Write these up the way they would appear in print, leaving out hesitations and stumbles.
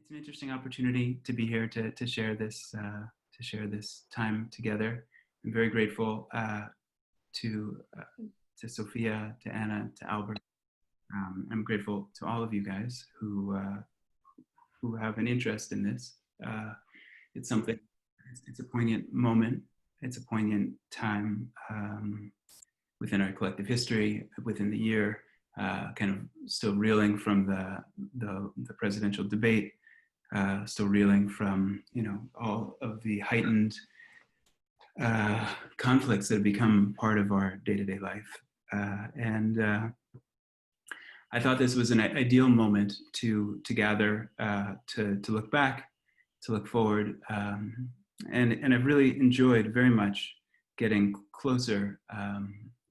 It's an interesting opportunity to be here to share this time together. I'm very grateful to Sophia, to Anna, to Albert. I'm grateful to all of you guys who have an interest in this. It's something. It's a poignant moment. It's a poignant time within our collective history, within the year. Kind of still reeling from the presidential debate, still reeling from all of the heightened conflicts that have become part of our day-to-day life, and I thought this was an ideal moment to gather, to look back, to look forward, and I've really enjoyed very much getting closer.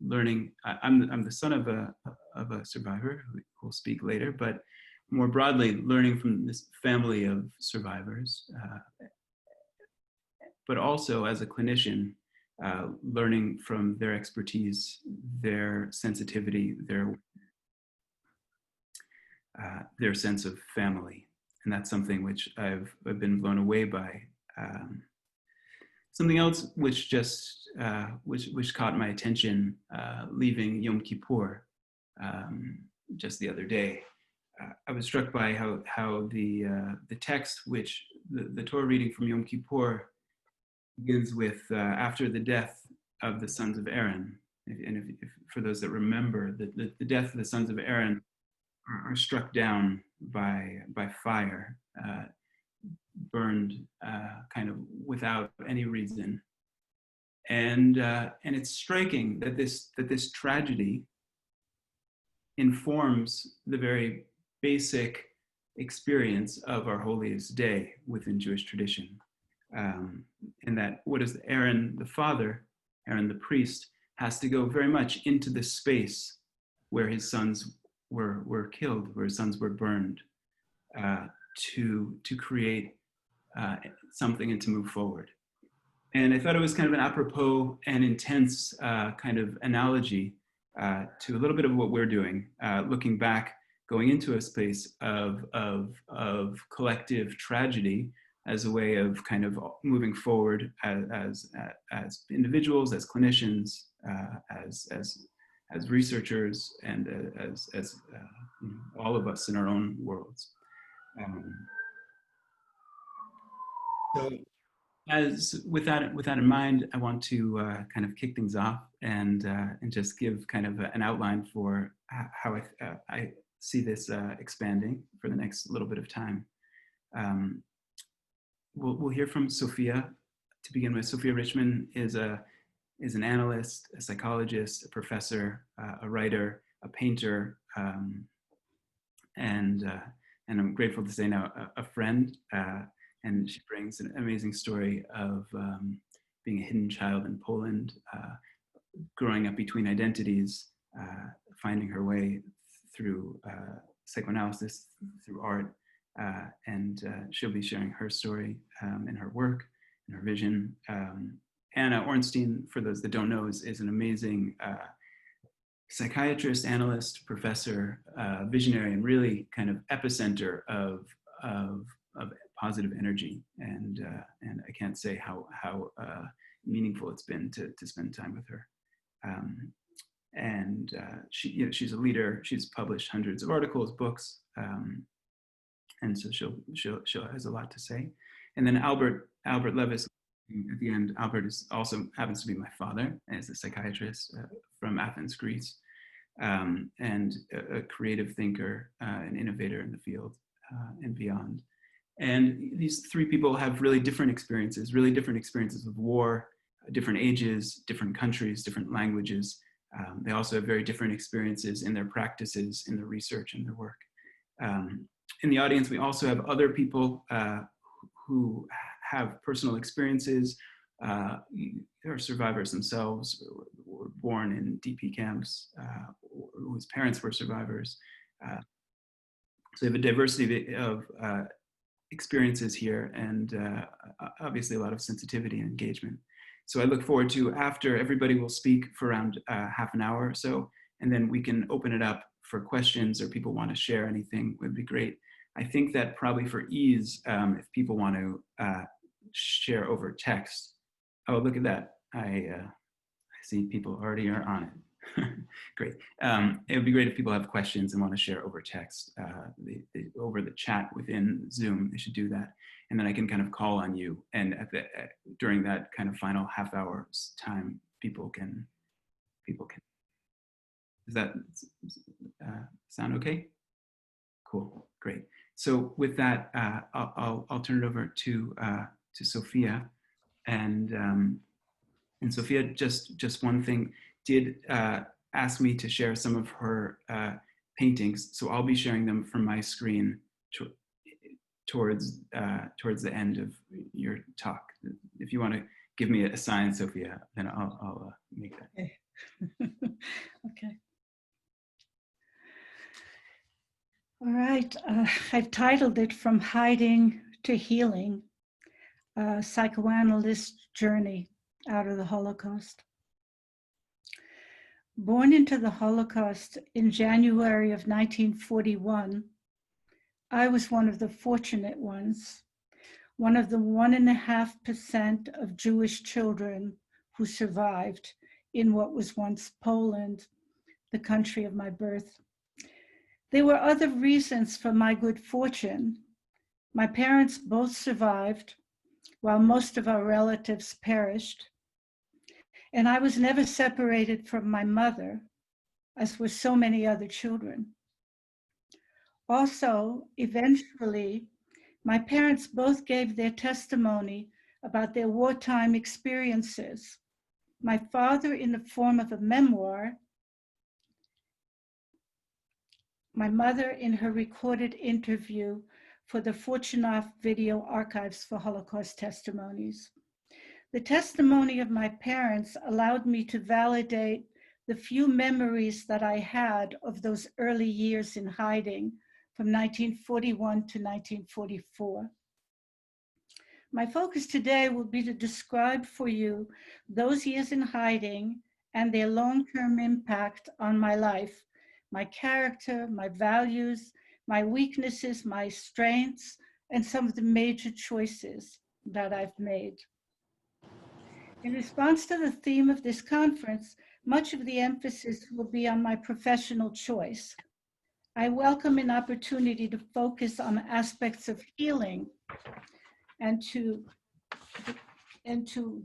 Learning. I'm the son of a survivor who will speak later, but more broadly, learning from this family of survivors, but also as a clinician, learning from their expertise, their sensitivity, their sense of family, and that's something which I've been blown away by. Something else which just which caught my attention leaving Yom Kippur just the other day. I was struck by how the text, which the Torah reading from Yom Kippur begins with after the death of the sons of Aaron. And if for those that remember, the death of the sons of Aaron are struck down by fire. Burned kind of without any reason, and it's striking that this tragedy informs the very basic experience of our holiest day within Jewish tradition. In that, what is Aaron the father, Aaron the priest, has to go very much into the space where his sons were killed, where his sons were burned, to create something and to move forward. And I thought it was kind of an apropos and intense kind of analogy to a little bit of what we're doing, looking back, going into a space of collective tragedy as a way of kind of moving forward as individuals, as clinicians, as researchers, and as all of us in our own worlds. So, with that in mind, I want to kind of kick things off and just give kind of an outline for how I see this expanding for the next little bit of time. We'll hear from Sophia to begin with. Sophia Richman is an analyst, a psychologist, a professor, a writer, a painter, and I'm grateful to say now a friend. And she brings an amazing story of being a hidden child in Poland, growing up between identities, finding her way through psychoanalysis, through art, and she'll be sharing her story and her work and her vision. Anna Ornstein, for those that don't know, is an amazing psychiatrist, analyst, professor, visionary, and really kind of epicenter of positive energy, and I can't say how meaningful it's been to spend time with her. She's a leader. She's published hundreds of articles, books, and so she has a lot to say. And then Albert Levis. At the end, Albert happens to be my father, as a psychiatrist from Athens, Greece, and a creative thinker, an innovator in the field and beyond. And these three people have really different experiences with war, different ages, different countries, different languages. They also have very different experiences in their practices, in their research, and their work. In the audience, we also have other people who have personal experiences. They are survivors themselves, were born in DP camps, whose parents were survivors. So we have a diversity of experiences here, and obviously a lot of sensitivity and engagement. So I look forward to, after everybody will speak for around half an hour or so, and then we can open it up for questions, or people want to share anything, would be great. I think that probably for ease, if people want to share over text, oh, look at that. I see people already are on it. Great. It would be great if people have questions and want to share over text, over the chat within Zoom. They should do that. And then I can kind of call on you. And during that kind of final half hour's time, people can, does that sound okay? Cool, great. So with that, I'll turn it over to Sophia. And Sophia, just one thing, did ask me to share some of her paintings. So I'll be sharing them from my screen towards the end of your talk. If you want to give me a sign, Sophia, then I'll make that. Okay. Okay. All right. I've titled it From Hiding to Healing, a Psychoanalyst Journey Out of the Holocaust. Born into the Holocaust in January of 1941, I was one of the fortunate ones, one of the 1.5% of Jewish children who survived in what was once Poland, the country of my birth. There were other reasons for my good fortune. My parents both survived, while most of our relatives perished. And I was never separated from my mother, as were so many other children. Also, eventually, my parents both gave their testimony about their wartime experiences. My father in the form of a memoir, my mother in her recorded interview for the Fortunoff Video Archives for Holocaust Testimonies. The testimony of my parents allowed me to validate the few memories that I had of those early years in hiding from 1941 to 1944. My focus today will be to describe for you those years in hiding and their long-term impact on my life, my character, my values, my weaknesses, my strengths, and some of the major choices that I've made. In response to the theme of this conference, much of the emphasis will be on my professional choice. I welcome an opportunity to focus on aspects of healing and to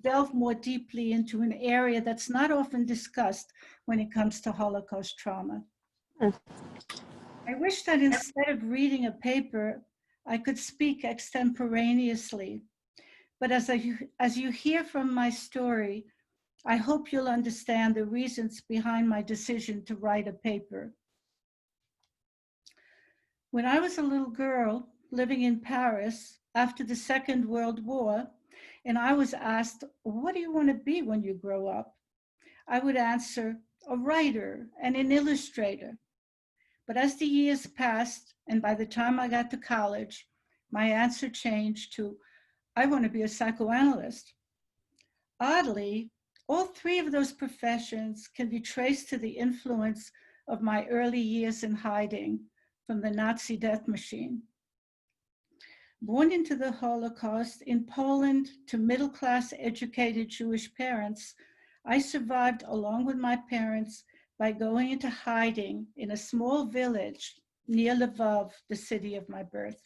delve more deeply into an area that's not often discussed when it comes to Holocaust trauma. I wish that instead of reading a paper, I could speak extemporaneously. But as you hear from my story, I hope you'll understand the reasons behind my decision to write a paper. When I was a little girl living in Paris after the Second World War, and I was asked, what do you want to be when you grow up? I would answer, a writer and an illustrator. But as the years passed, and by the time I got to college, my answer changed to, I want to be a psychoanalyst. Oddly, all three of those professions can be traced to the influence of my early years in hiding from the Nazi death machine. Born into the Holocaust in Poland to middle-class educated Jewish parents, I survived along with my parents by going into hiding in a small village near Lvov, the city of my birth.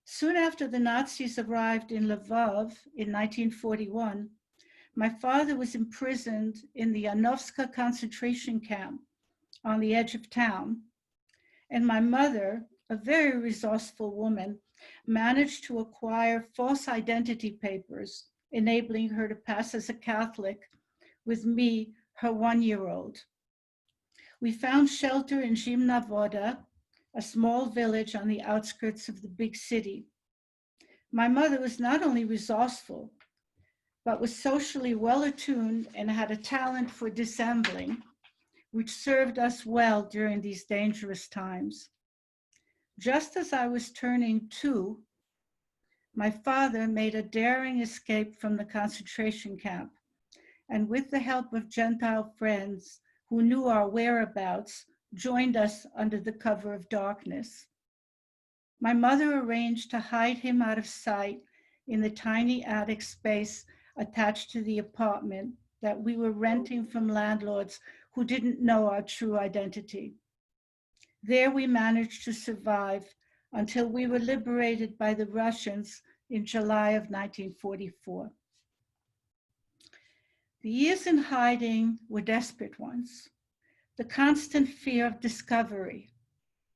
Soon after the Nazis arrived in Lvov in 1941, my father was imprisoned in the Janovska concentration camp on the edge of town. And my mother, a very resourceful woman, managed to acquire false identity papers, enabling her to pass as a Catholic with me, her 1-year-old. We found shelter in Zimna Voda, a small village on the outskirts of the big city. My mother was not only resourceful, but was socially well-attuned and had a talent for dissembling, which served us well during these dangerous times. Just as I was turning 2, my father made a daring escape from the concentration camp, and with the help of Gentile friends who knew our whereabouts, joined us under the cover of darkness. My mother arranged to hide him out of sight in the tiny attic space attached to the apartment that we were renting from landlords who didn't know our true identity. There we managed to survive until we were liberated by the Russians in July of 1944. The years in hiding were desperate ones. The constant fear of discovery,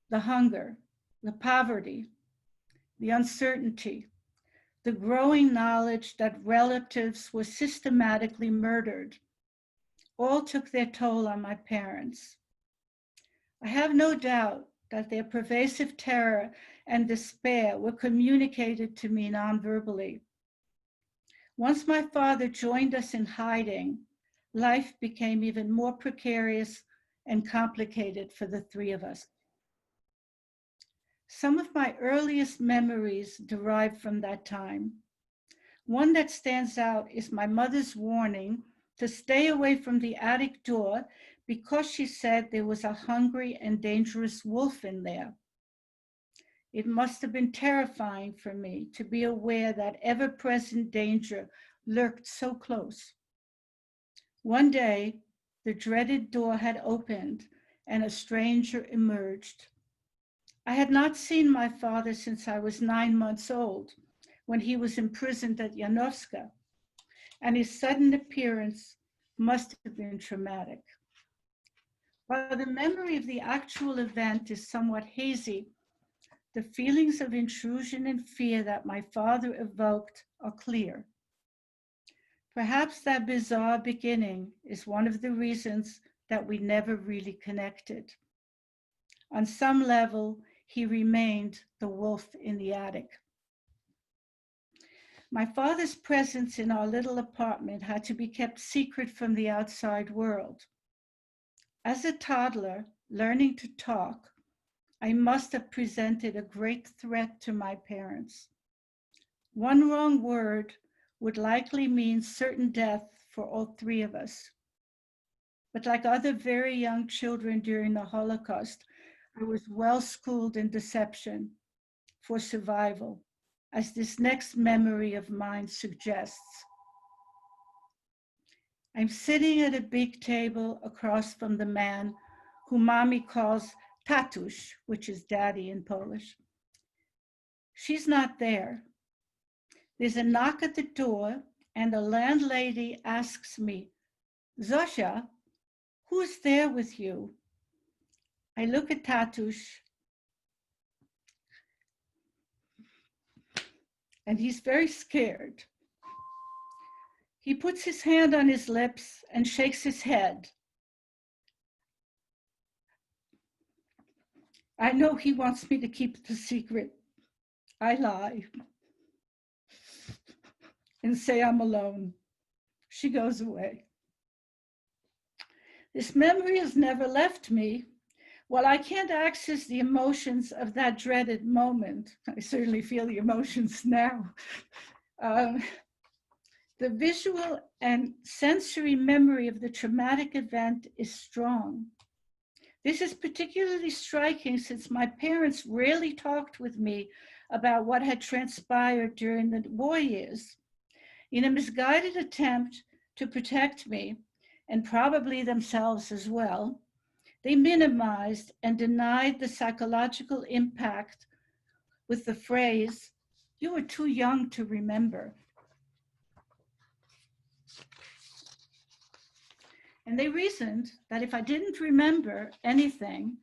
the hunger, the poverty, the uncertainty, the growing knowledge that relatives were systematically murdered, all took their toll on my parents. I have no doubt that their pervasive terror and despair were communicated to me non-verbally. Once my father joined us in hiding, life became even more precarious and complicated for the three of us. Some of my earliest memories derive from that time. One that stands out is my mother's warning to stay away from the attic door because she said there was a hungry and dangerous wolf in there. It must have been terrifying for me to be aware that ever-present danger lurked so close. One day, the dreaded door had opened and a stranger emerged. I had not seen my father since I was 9 months old, when he was imprisoned at Janovska, and his sudden appearance must have been traumatic. While the memory of the actual event is somewhat hazy, the feelings of intrusion and fear that my father evoked are clear. Perhaps that bizarre beginning is one of the reasons that we never really connected. On some level, he remained the wolf in the attic. My father's presence in our little apartment had to be kept secret from the outside world. As a toddler, learning to talk, I must have presented a great threat to my parents. One wrong word would likely mean certain death for all three of us. But like other very young children during the Holocaust, I was well schooled in deception for survival, as this next memory of mine suggests. I'm sitting at a big table across from the man who mommy calls tatuś, which is daddy in Polish. She's not there. There's a knock at the door and the landlady asks me, Zosia, who's there with you? I look at tatuś and he's very scared. He puts his hand on his lips and shakes his head. I know he wants me to keep the secret. I lie and say I'm alone. She goes away. This memory has never left me. While I can't access the emotions of that dreaded moment, I certainly feel the emotions now. The visual and sensory memory of the traumatic event is strong. This is particularly striking since my parents rarely talked with me about what had transpired during the war years. In a misguided attempt to protect me, and probably themselves as well, they minimized and denied the psychological impact with the phrase, "You were too young to remember." And they reasoned that if I didn't remember anything,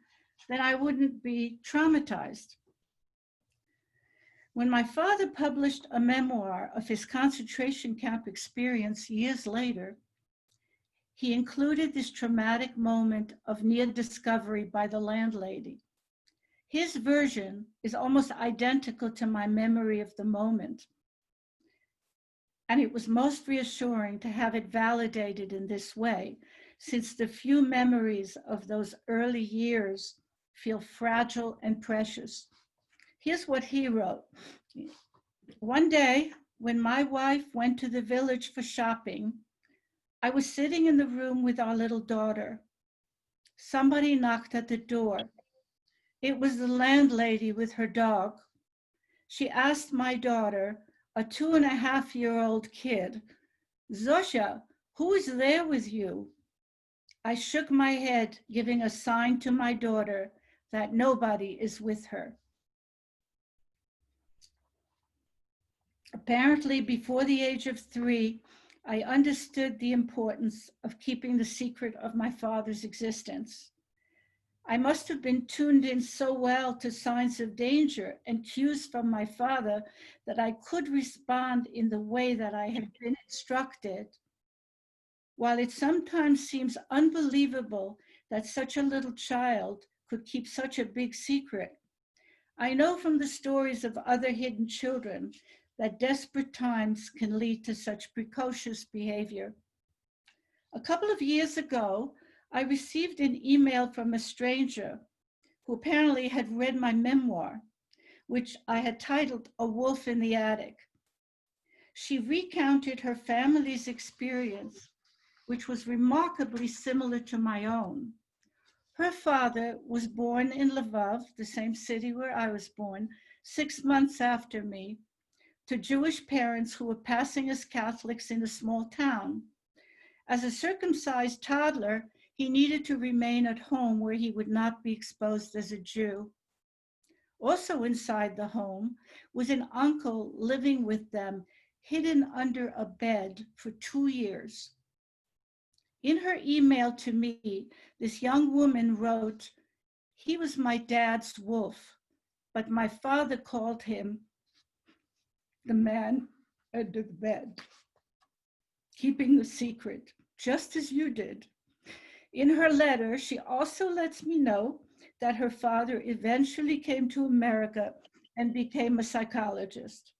then I wouldn't be traumatized. When my father published a memoir of his concentration camp experience years later, he included this traumatic moment of near discovery by the landlady. His version is almost identical to my memory of the moment. And it was most reassuring to have it validated in this way, since the few memories of those early years feel fragile and precious. Here's what he wrote. One day, when my wife went to the village for shopping, I was sitting in the room with our little daughter. Somebody knocked at the door. It was the landlady with her dog. she asked my daughter, a 2.5-year-old kid, "Zosha, who is there with you?" I shook my head, giving a sign to my daughter that nobody is with her. Apparently, before the age of 3, I understood the importance of keeping the secret of my father's existence. I must have been tuned in so well to signs of danger and cues from my father that I could respond in the way that I had been instructed. While it sometimes seems unbelievable that such a little child could keep such a big secret, I know from the stories of other hidden children that desperate times can lead to such precocious behavior. A couple of years ago, I received an email from a stranger who apparently had read my memoir, which I had titled A Wolf in the Attic. She recounted her family's experience, which was remarkably similar to my own. Her father was born in Lvov, the same city where I was born, 6 months after me, to Jewish parents who were passing as Catholics in a small town. As a circumcised toddler, he needed to remain at home where he would not be exposed as a Jew. Also inside the home was an uncle living with them, hidden under a bed for 2 years. In her email to me, this young woman wrote, "He was my dad's wolf, but my father called him the man under the bed," keeping the secret, just as you did. In her letter, she also lets me know that her father eventually came to America and became a psychologist.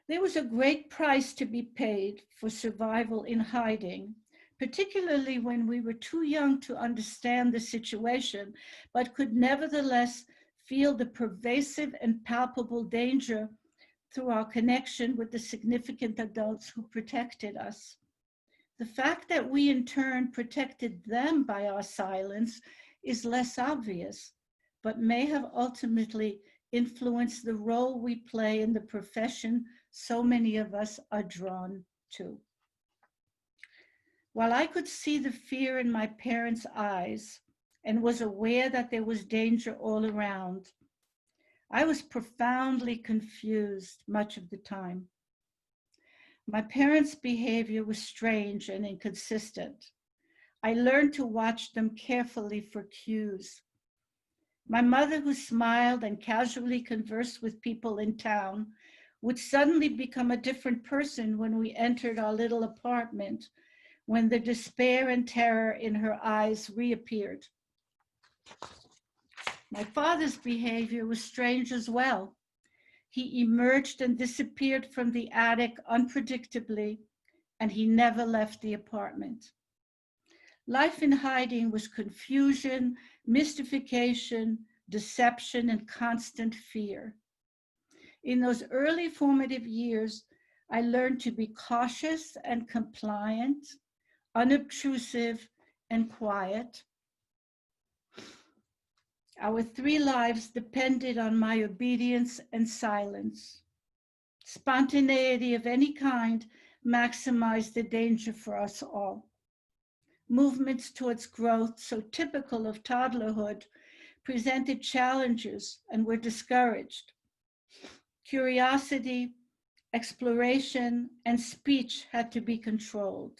There was a great price to be paid for survival in hiding, particularly when we were too young to understand the situation, but could nevertheless feel the pervasive and palpable danger through our connection with the significant adults who protected us. The fact that we in turn protected them by our silence is less obvious, but may have ultimately influenced the role we play in the profession so many of us are drawn to. While I could see the fear in my parents' eyes and was aware that there was danger all around, I was profoundly confused much of the time. My parents' behavior was strange and inconsistent. I learned to watch them carefully for cues. My mother, who smiled and casually conversed with people in town, would suddenly become a different person when we entered our little apartment, when the despair and terror in her eyes reappeared. My father's behavior was strange as well. He emerged and disappeared from the attic unpredictably, and he never left the apartment. Life in hiding was confusion, mystification, deception, and constant fear. In those early formative years, I learned to be cautious and compliant, unobtrusive and quiet. Our 3 lives depended on my obedience and silence. Spontaneity of any kind maximized the danger for us all. Movements towards growth, so typical of toddlerhood, presented challenges and were discouraged. Curiosity, exploration, and speech had to be controlled.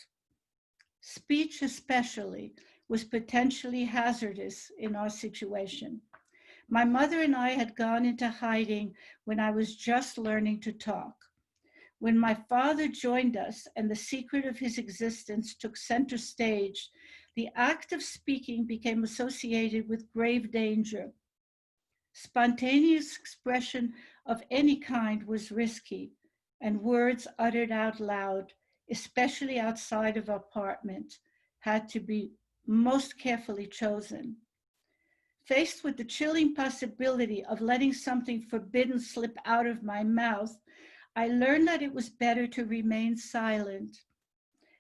Speech especially was potentially hazardous in our situation. My mother and I had gone into hiding when I was just learning to talk. When my father joined us and the secret of his existence took center stage, the act of speaking became associated with grave danger. Spontaneous expression of any kind was risky, and words uttered out loud, especially outside of our apartment, had to be most carefully chosen. Faced with the chilling possibility of letting something forbidden slip out of my mouth, I learned that it was better to remain silent.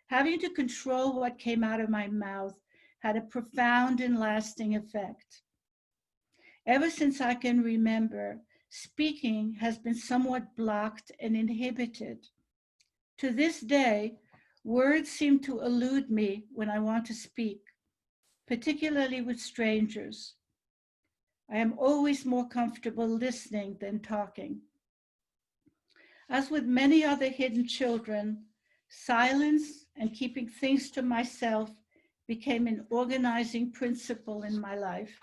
Having to control what came out of my mouth had a profound and lasting effect. Ever since I can remember, speaking has been somewhat blocked and inhibited. To this day, words seem to elude me when I want to speak, particularly with strangers. I am always more comfortable listening than talking. As with many other hidden children, silence and keeping things to myself became an organizing principle in my life.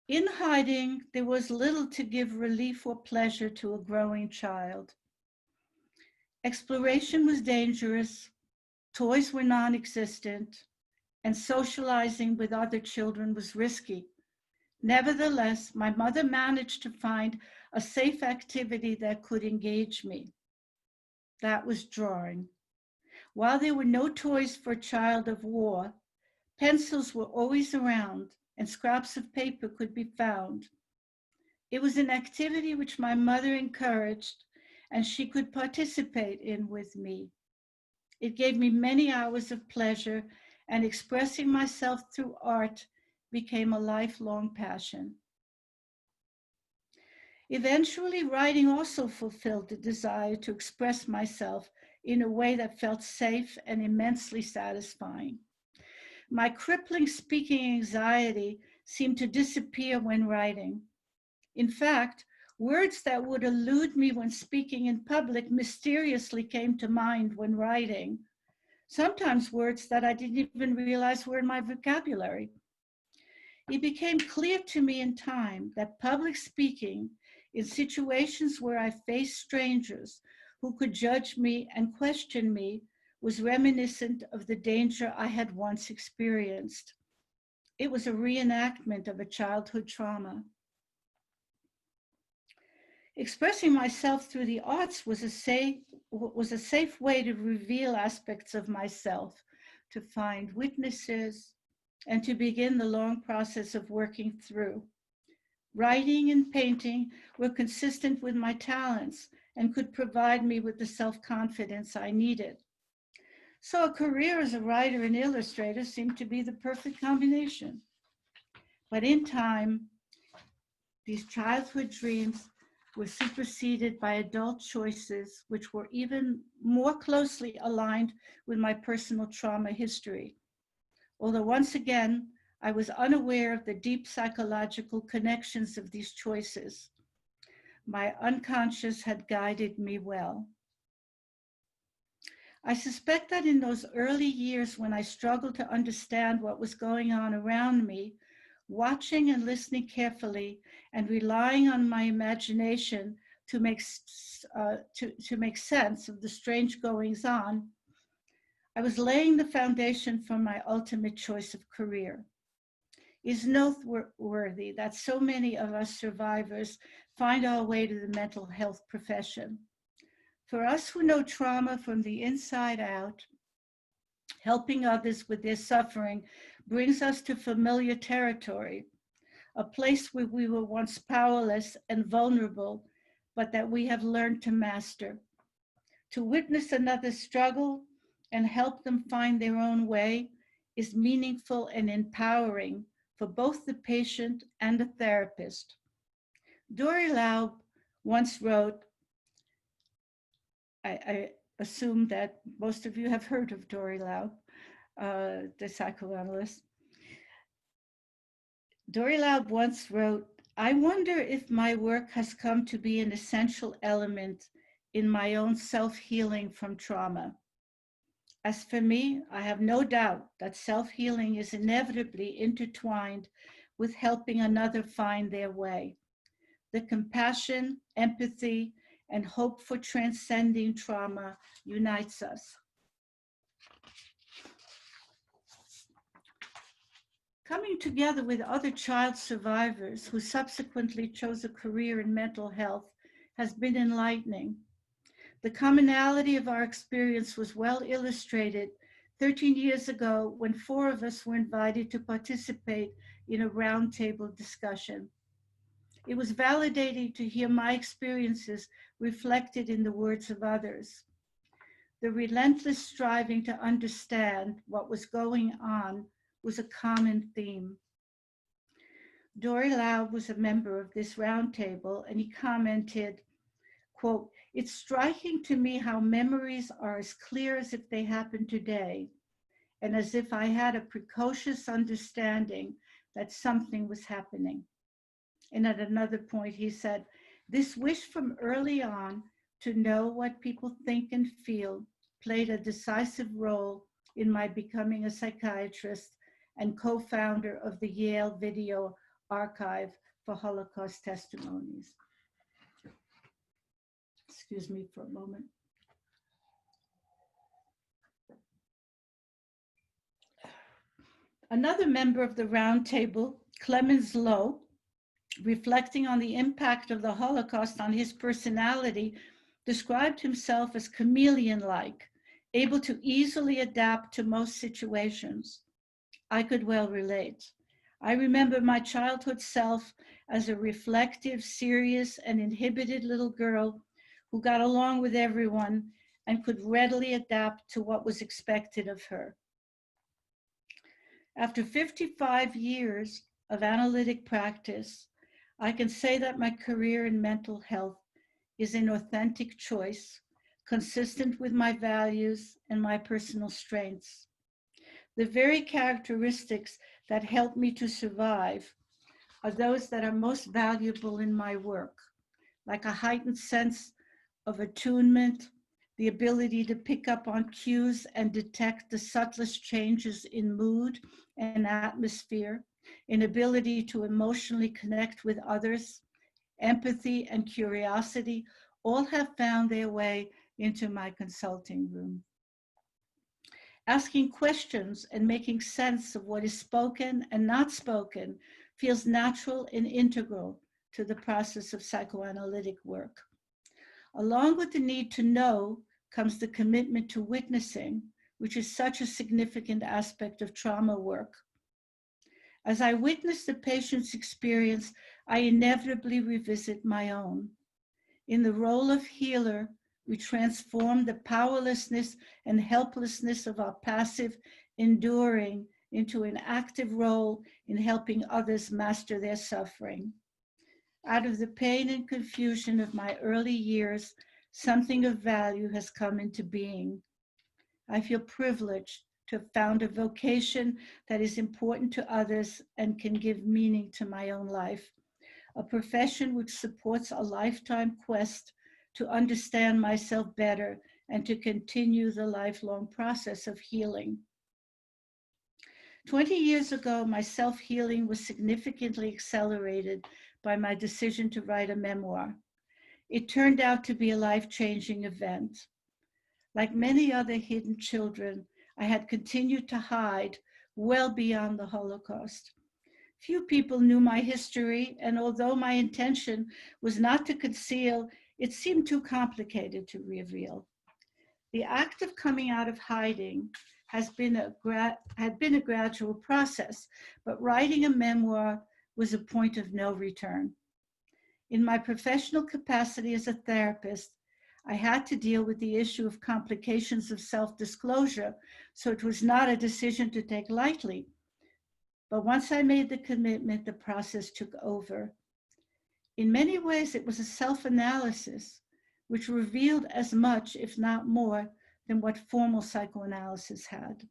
In hiding, there was little to give relief or pleasure to a growing child. Exploration was dangerous, toys were non-existent, and socializing with other children was risky. Nevertheless, my mother managed to find a safe activity that could engage me. That was drawing. While there were no toys for a child of war, pencils were always around and scraps of paper could be found. It was an activity which my mother encouraged and she could participate in with me. It gave me many hours of pleasure, and expressing myself through art became a lifelong passion. Eventually, writing also fulfilled the desire to express myself in a way that felt safe and immensely satisfying. My crippling speaking anxiety seemed to disappear when writing. In fact, words that would elude me when speaking in public mysteriously came to mind when writing. Sometimes words that I didn't even realize were in my vocabulary. It became clear to me in time that public speaking in situations where I faced strangers who could judge me and question me was reminiscent of the danger I had once experienced. It was a reenactment of a childhood trauma. Expressing myself through the arts was a safe way to reveal aspects of myself, to find witnesses, and to begin the long process of working through. Writing and painting were consistent with my talents and could provide me with the self-confidence I needed. So a career as a writer and illustrator seemed to be the perfect combination. But in time, these childhood dreams were superseded by adult choices which were even more closely aligned with my personal trauma history. Although once again, I was unaware of the deep psychological connections of these choices. My unconscious had guided me well. I suspect that in those early years when I struggled to understand what was going on around me, watching and listening carefully and relying on my imagination to make sense of the strange goings on, I was laying the foundation for my ultimate choice of career. It is noteworthy that so many of us survivors find our way to the mental health profession. For us who know trauma from the inside out, helping others with their suffering brings us to familiar territory, a place where we were once powerless and vulnerable, but that we have learned to master. To witness another struggle and help them find their own way is meaningful and empowering for both the patient and the therapist. Dory Laub once wrote, I assume that most of you have heard of Dory Laub, the psychoanalyst. Dory Laub once wrote, "I wonder if my work has come to be an essential element in my own self-healing from trauma. As for me, I have no doubt that self-healing is inevitably intertwined with helping another find their way. The compassion, empathy, and hope for transcending trauma unites us." Coming together with other child survivors who subsequently chose a career in mental health has been enlightening. The commonality of our experience was well illustrated 13 years ago when 4 of us were invited to participate in a roundtable discussion. It was validating to hear my experiences reflected in the words of others. The relentless striving to understand what was going on was a common theme. Dory Laub was a member of this roundtable, and he commented, quote, "It's striking to me how memories are as clear as if they happened today, and as if I had a precocious understanding that something was happening." And at another point, he said, "This wish from early on to know what people think and feel played a decisive role in my becoming a psychiatrist and co-founder of the Yale Video Archive for Holocaust Testimonies." Excuse me for a moment. Another member of the roundtable, Clemens Lowe, reflecting on the impact of the Holocaust on his personality, described himself as chameleon-like, able to easily adapt to most situations. I could well relate. I remember my childhood self as a reflective, serious, and inhibited little girl who got along with everyone and could readily adapt to what was expected of her. After 55 years of analytic practice, I can say that my career in mental health is an authentic choice, consistent with my values and my personal strengths. The very characteristics that help me to survive are those that are most valuable in my work, like a heightened sense of attunement, the ability to pick up on cues and detect the subtlest changes in mood and atmosphere, an ability to emotionally connect with others, empathy and curiosity, all have found their way into my consulting room. Asking questions and making sense of what is spoken and not spoken feels natural and integral to the process of psychoanalytic work. Along with the need to know comes the commitment to witnessing, which is such a significant aspect of trauma work. As I witness the patient's experience, I inevitably revisit my own. In the role of healer, we transform the powerlessness and helplessness of our passive enduring into an active role in helping others master their suffering. Out of the pain and confusion of my early years, something of value has come into being. I feel privileged to have found a vocation that is important to others and can give meaning to my own life, a profession which supports a lifetime quest to understand myself better and to continue the lifelong process of healing. 20 years ago, my self-healing was significantly accelerated by my decision to write a memoir. It turned out to be a life-changing event. Like many other hidden children, I had continued to hide well beyond the Holocaust. Few people knew my history, and although my intention was not to conceal, it seemed too complicated to reveal. The act of coming out of hiding had been a gradual process, but writing a memoir was a point of no return. In my professional capacity as a therapist, I had to deal with the issue of complications of self-disclosure, so it was not a decision to take lightly. But once I made the commitment, the process took over. In many ways, it was a self-analysis, which revealed as much, if not more, than what formal psychoanalysis had.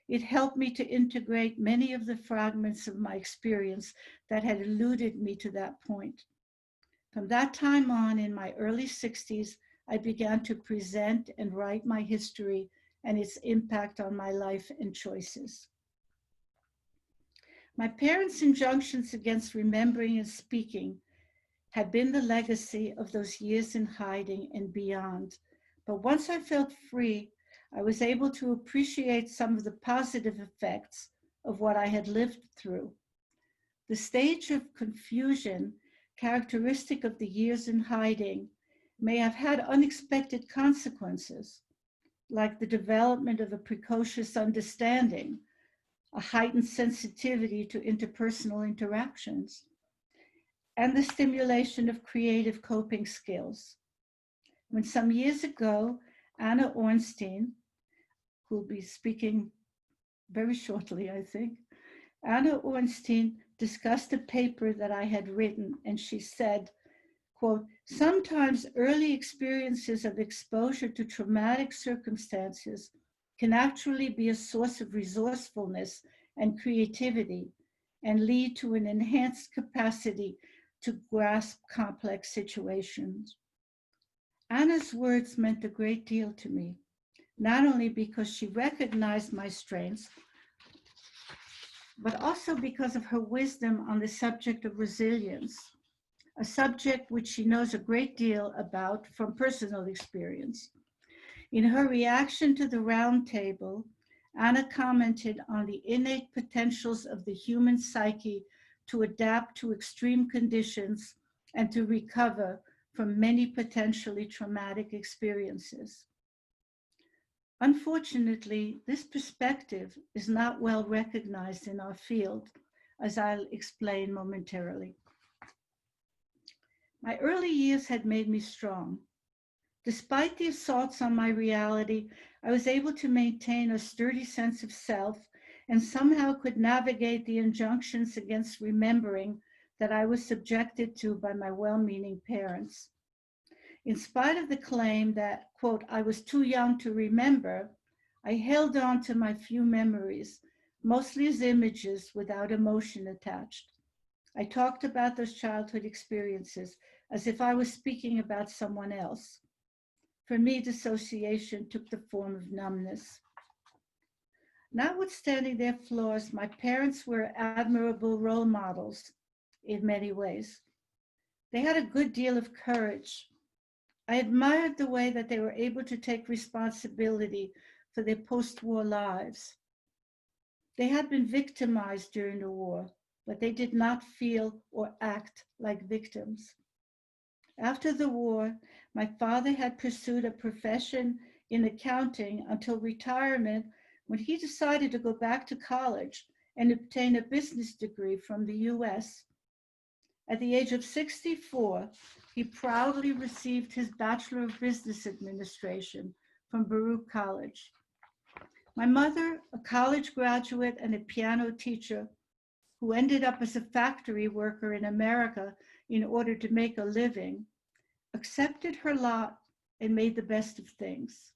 It helped me to integrate many of the fragments of my experience that had eluded me to that point. From that time on, in my early 60s, I began to present and write my history and its impact on my life and choices. My parents' injunctions against remembering and speaking had been the legacy of those years in hiding and beyond. But once I felt free, I was able to appreciate some of the positive effects of what I had lived through. The stage of confusion, characteristic of the years in hiding, may have had unexpected consequences, like the development of a precocious understanding, a heightened sensitivity to interpersonal interactions, and the stimulation of creative coping skills. When some years ago, Anna Ornstein, who will be speaking very shortly, I think, Anna Ornstein discussed a paper that I had written, and she said, quote, sometimes early experiences of exposure to traumatic circumstances can actually be a source of resourcefulness and creativity and lead to an enhanced capacity to grasp complex situations. Anna's words meant a great deal to me, not only because she recognized my strengths, but also because of her wisdom on the subject of resilience, a subject which she knows a great deal about from personal experience. In her reaction to the round table, Anna commented on the innate potentials of the human psyche to adapt to extreme conditions and to recover from many potentially traumatic experiences. Unfortunately, this perspective is not well recognized in our field, as I'll explain momentarily. My early years had made me strong. Despite the assaults on my reality, I was able to maintain a sturdy sense of self and somehow could navigate the injunctions against remembering that I was subjected to by my well-meaning parents. In spite of the claim that, quote, I was too young to remember, I held on to my few memories, mostly as images without emotion attached. I talked about those childhood experiences as if I was speaking about someone else. For me, dissociation took the form of numbness. Notwithstanding their flaws, my parents were admirable role models in many ways. They had a good deal of courage. I admired the way that they were able to take responsibility for their post-war lives. They had been victimized during the war, but they did not feel or act like victims. After the war, my father had pursued a profession in accounting until retirement, when he decided to go back to college and obtain a business degree from the US. At the age of 64, he proudly received his Bachelor of Business Administration from Baruch College. My mother, a college graduate and a piano teacher who ended up as a factory worker in America in order to make a living, accepted her lot and made the best of things.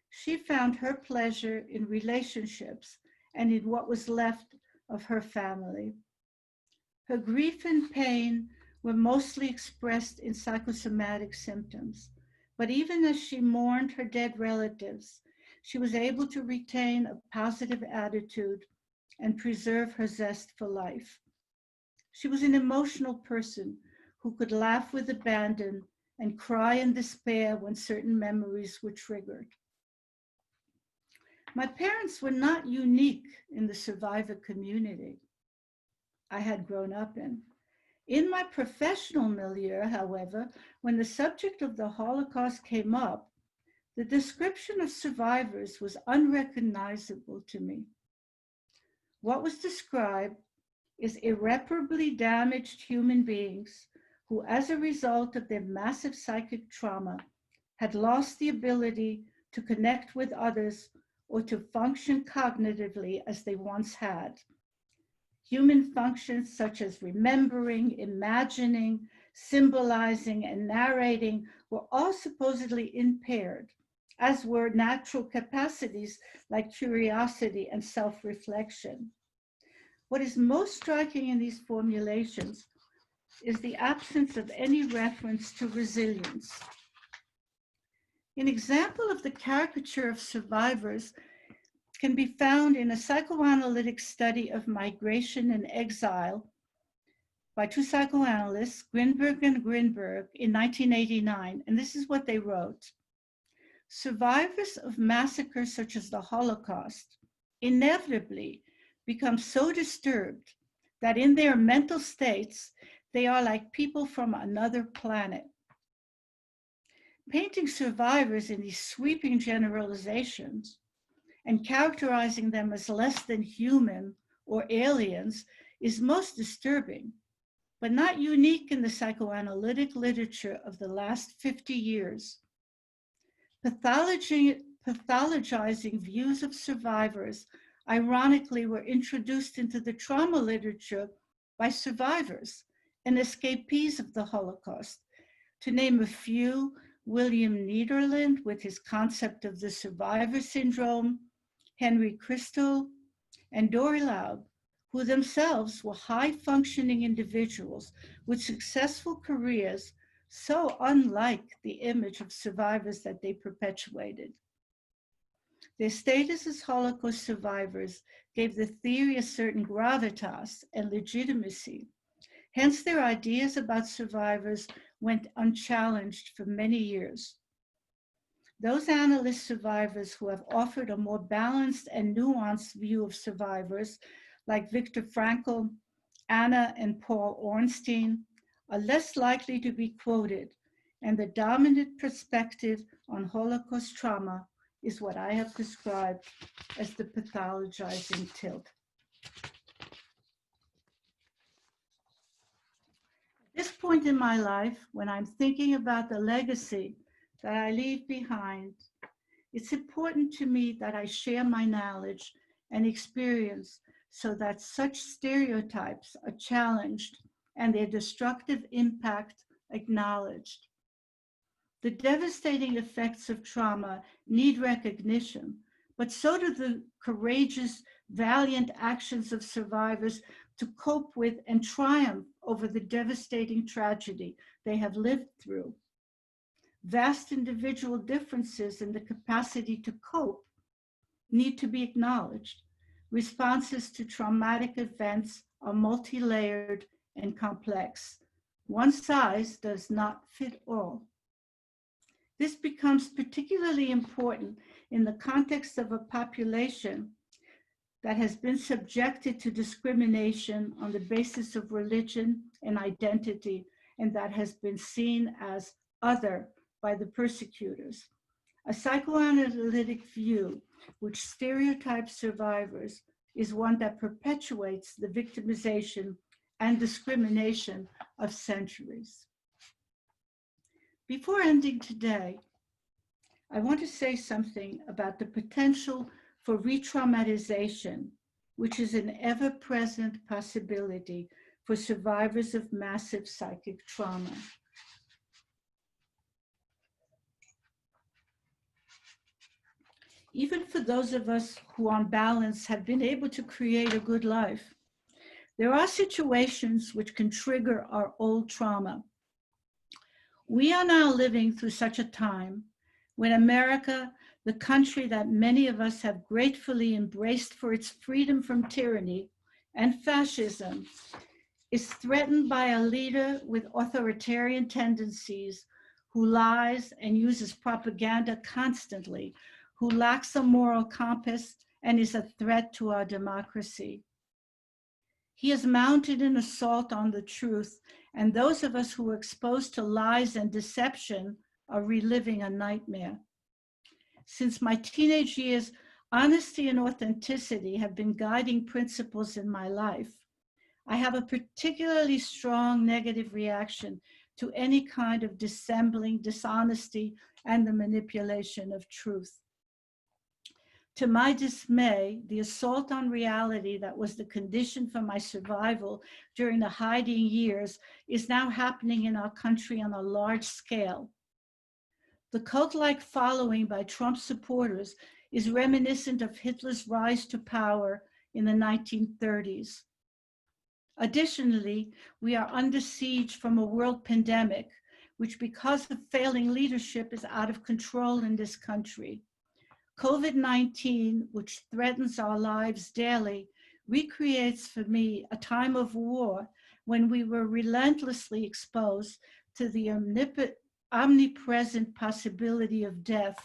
She found her pleasure in relationships and in what was left of her family. Her grief and pain were mostly expressed in psychosomatic symptoms, but even as she mourned her dead relatives, she was able to retain a positive attitude and preserve her zest for life. She was an emotional person who could laugh with abandon and cry in despair when certain memories were triggered. My parents were not unique in the survivor community I had grown up in. In my professional milieu, however, when the subject of the Holocaust came up, the description of survivors was unrecognizable to me. What was described is irreparably damaged human beings who, as a result of their massive psychic trauma, had lost the ability to connect with others or to function cognitively as they once had. Human functions such as remembering, imagining, symbolizing, and narrating were all supposedly impaired, as were natural capacities like curiosity and self-reflection. What is most striking in these formulations is the absence of any reference to resilience. An example of the caricature of survivors can be found in a psychoanalytic study of migration and exile by two psychoanalysts, Grinberg and Grinberg, in 1989, and this is what they wrote. Survivors of massacres such as the Holocaust inevitably become so disturbed that in their mental states, they are like people from another planet. Painting survivors in these sweeping generalizations and characterizing them as less than human or aliens is most disturbing, but not unique in the psychoanalytic literature of the last 50 years. Pathologizing views of survivors, ironically, were introduced into the trauma literature by survivors and escapees of the Holocaust. To name a few, William Niederland with his concept of the survivor syndrome, Henry Christel, and Dory Laub, who themselves were high-functioning individuals with successful careers so unlike the image of survivors that they perpetuated. Their status as Holocaust survivors gave the theory a certain gravitas and legitimacy. Hence, their ideas about survivors went unchallenged for many years. Those analyst survivors who have offered a more balanced and nuanced view of survivors, like Viktor Frankl, Anna and Paul Ornstein, are less likely to be quoted, and the dominant perspective on Holocaust trauma is what I have described as the pathologizing tilt. At this point in my life, when I'm thinking about the legacy that I leave behind, it's important to me that I share my knowledge and experience so that such stereotypes are challenged and their destructive impact acknowledged. The devastating effects of trauma need recognition, but so do the courageous, valiant actions of survivors to cope with and triumph over the devastating tragedy they have lived through. Vast individual differences in the capacity to cope need to be acknowledged. Responses to traumatic events are multi-layered and complex. One size does not fit all. This becomes particularly important in the context of a population that has been subjected to discrimination on the basis of religion and identity, and that has been seen as other by the persecutors. A psychoanalytic view which stereotypes survivors is one that perpetuates the victimization and discrimination of centuries. Before ending today, I want to say something about the potential for re-traumatization, which is an ever-present possibility for survivors of massive psychic trauma. Even for those of us who on balance have been able to create a good life, there are situations which can trigger our old trauma. We are now living through such a time when America, the country that many of us have gratefully embraced for its freedom from tyranny and fascism, is threatened by a leader with authoritarian tendencies who lies and uses propaganda constantly, who lacks a moral compass and is a threat to our democracy. He has mounted an assault on the truth, and those of us who were exposed to lies and deception are reliving a nightmare. Since my teenage years, honesty and authenticity have been guiding principles in my life. I have a particularly strong negative reaction to any kind of dissembling, dishonesty, and the manipulation of truth. To my dismay, the assault on reality that was the condition for my survival during the hiding years is now happening in our country on a large scale. The cult-like following by Trump supporters is reminiscent of Hitler's rise to power in the 1930s. Additionally, we are under siege from a world pandemic, which because of failing leadership is out of control in this country. COVID-19, which threatens our lives daily, recreates for me a time of war when we were relentlessly exposed to the omnipresent possibility of death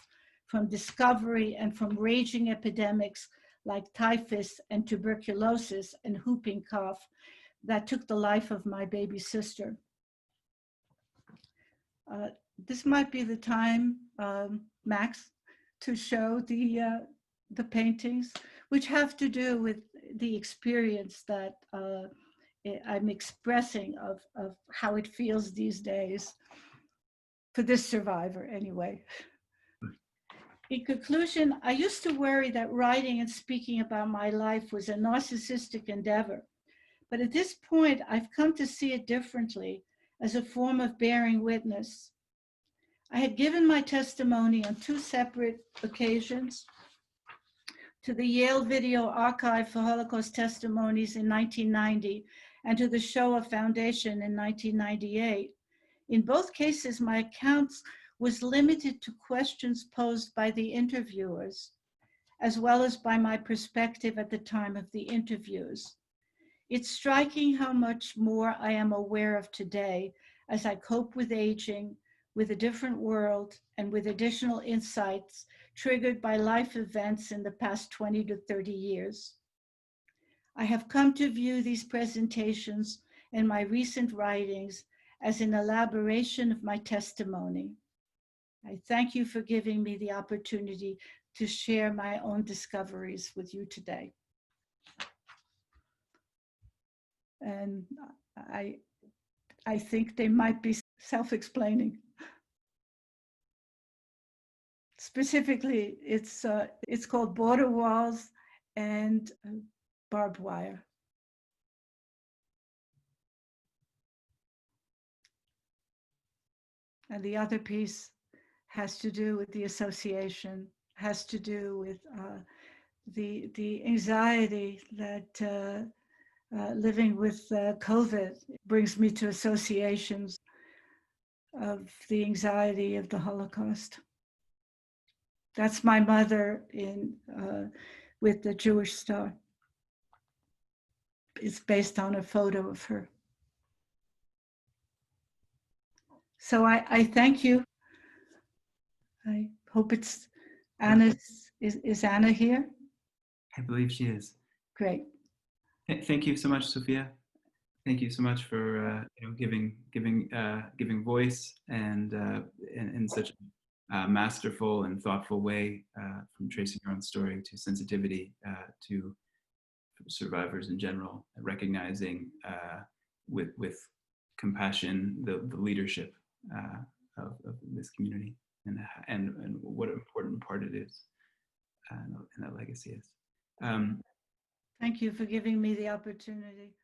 from discovery and from raging epidemics like typhus and tuberculosis and whooping cough that took the life of my baby sister. This might be the time, Max, to show the paintings, which have to do with the experience that I'm expressing of how it feels these days, for this survivor anyway. In conclusion, I used to worry that writing and speaking about my life was a narcissistic endeavor, But at this point, I've come to see it differently as a form of bearing witness. I had given my testimony on 2 separate occasions to the Yale Video Archive for Holocaust Testimonies in 1990 and to the Shoah Foundation in 1998. In both cases, my account was limited to questions posed by the interviewers, as well as by my perspective at the time of the interviews. It's striking how much more I am aware of today as I cope with aging, with a different world, and with additional insights triggered by life events in the past 20 to 30 years. I have come to view these presentations and my recent writings as an elaboration of my testimony. I thank you for giving me the opportunity to share my own discoveries with you today. And I think they might be self-explaining. Specifically, it's called Border Walls and Barbed Wire. And the other piece has to do with the association, has to do with the anxiety that living with COVID brings me to associations of the anxiety of the Holocaust. That's my mother with the Jewish star. It's based on a photo of her. So I thank you. I hope it's Anna. Is Anna here? I believe she is. Great. Thank you so much, Sophia. Thank you so much for giving voice and in such a masterful and thoughtful way, from tracing your own story to sensitivity to survivors in general, recognizing with compassion the leadership of this community and what an important part it is and that legacy is. Thank you for giving me the opportunity.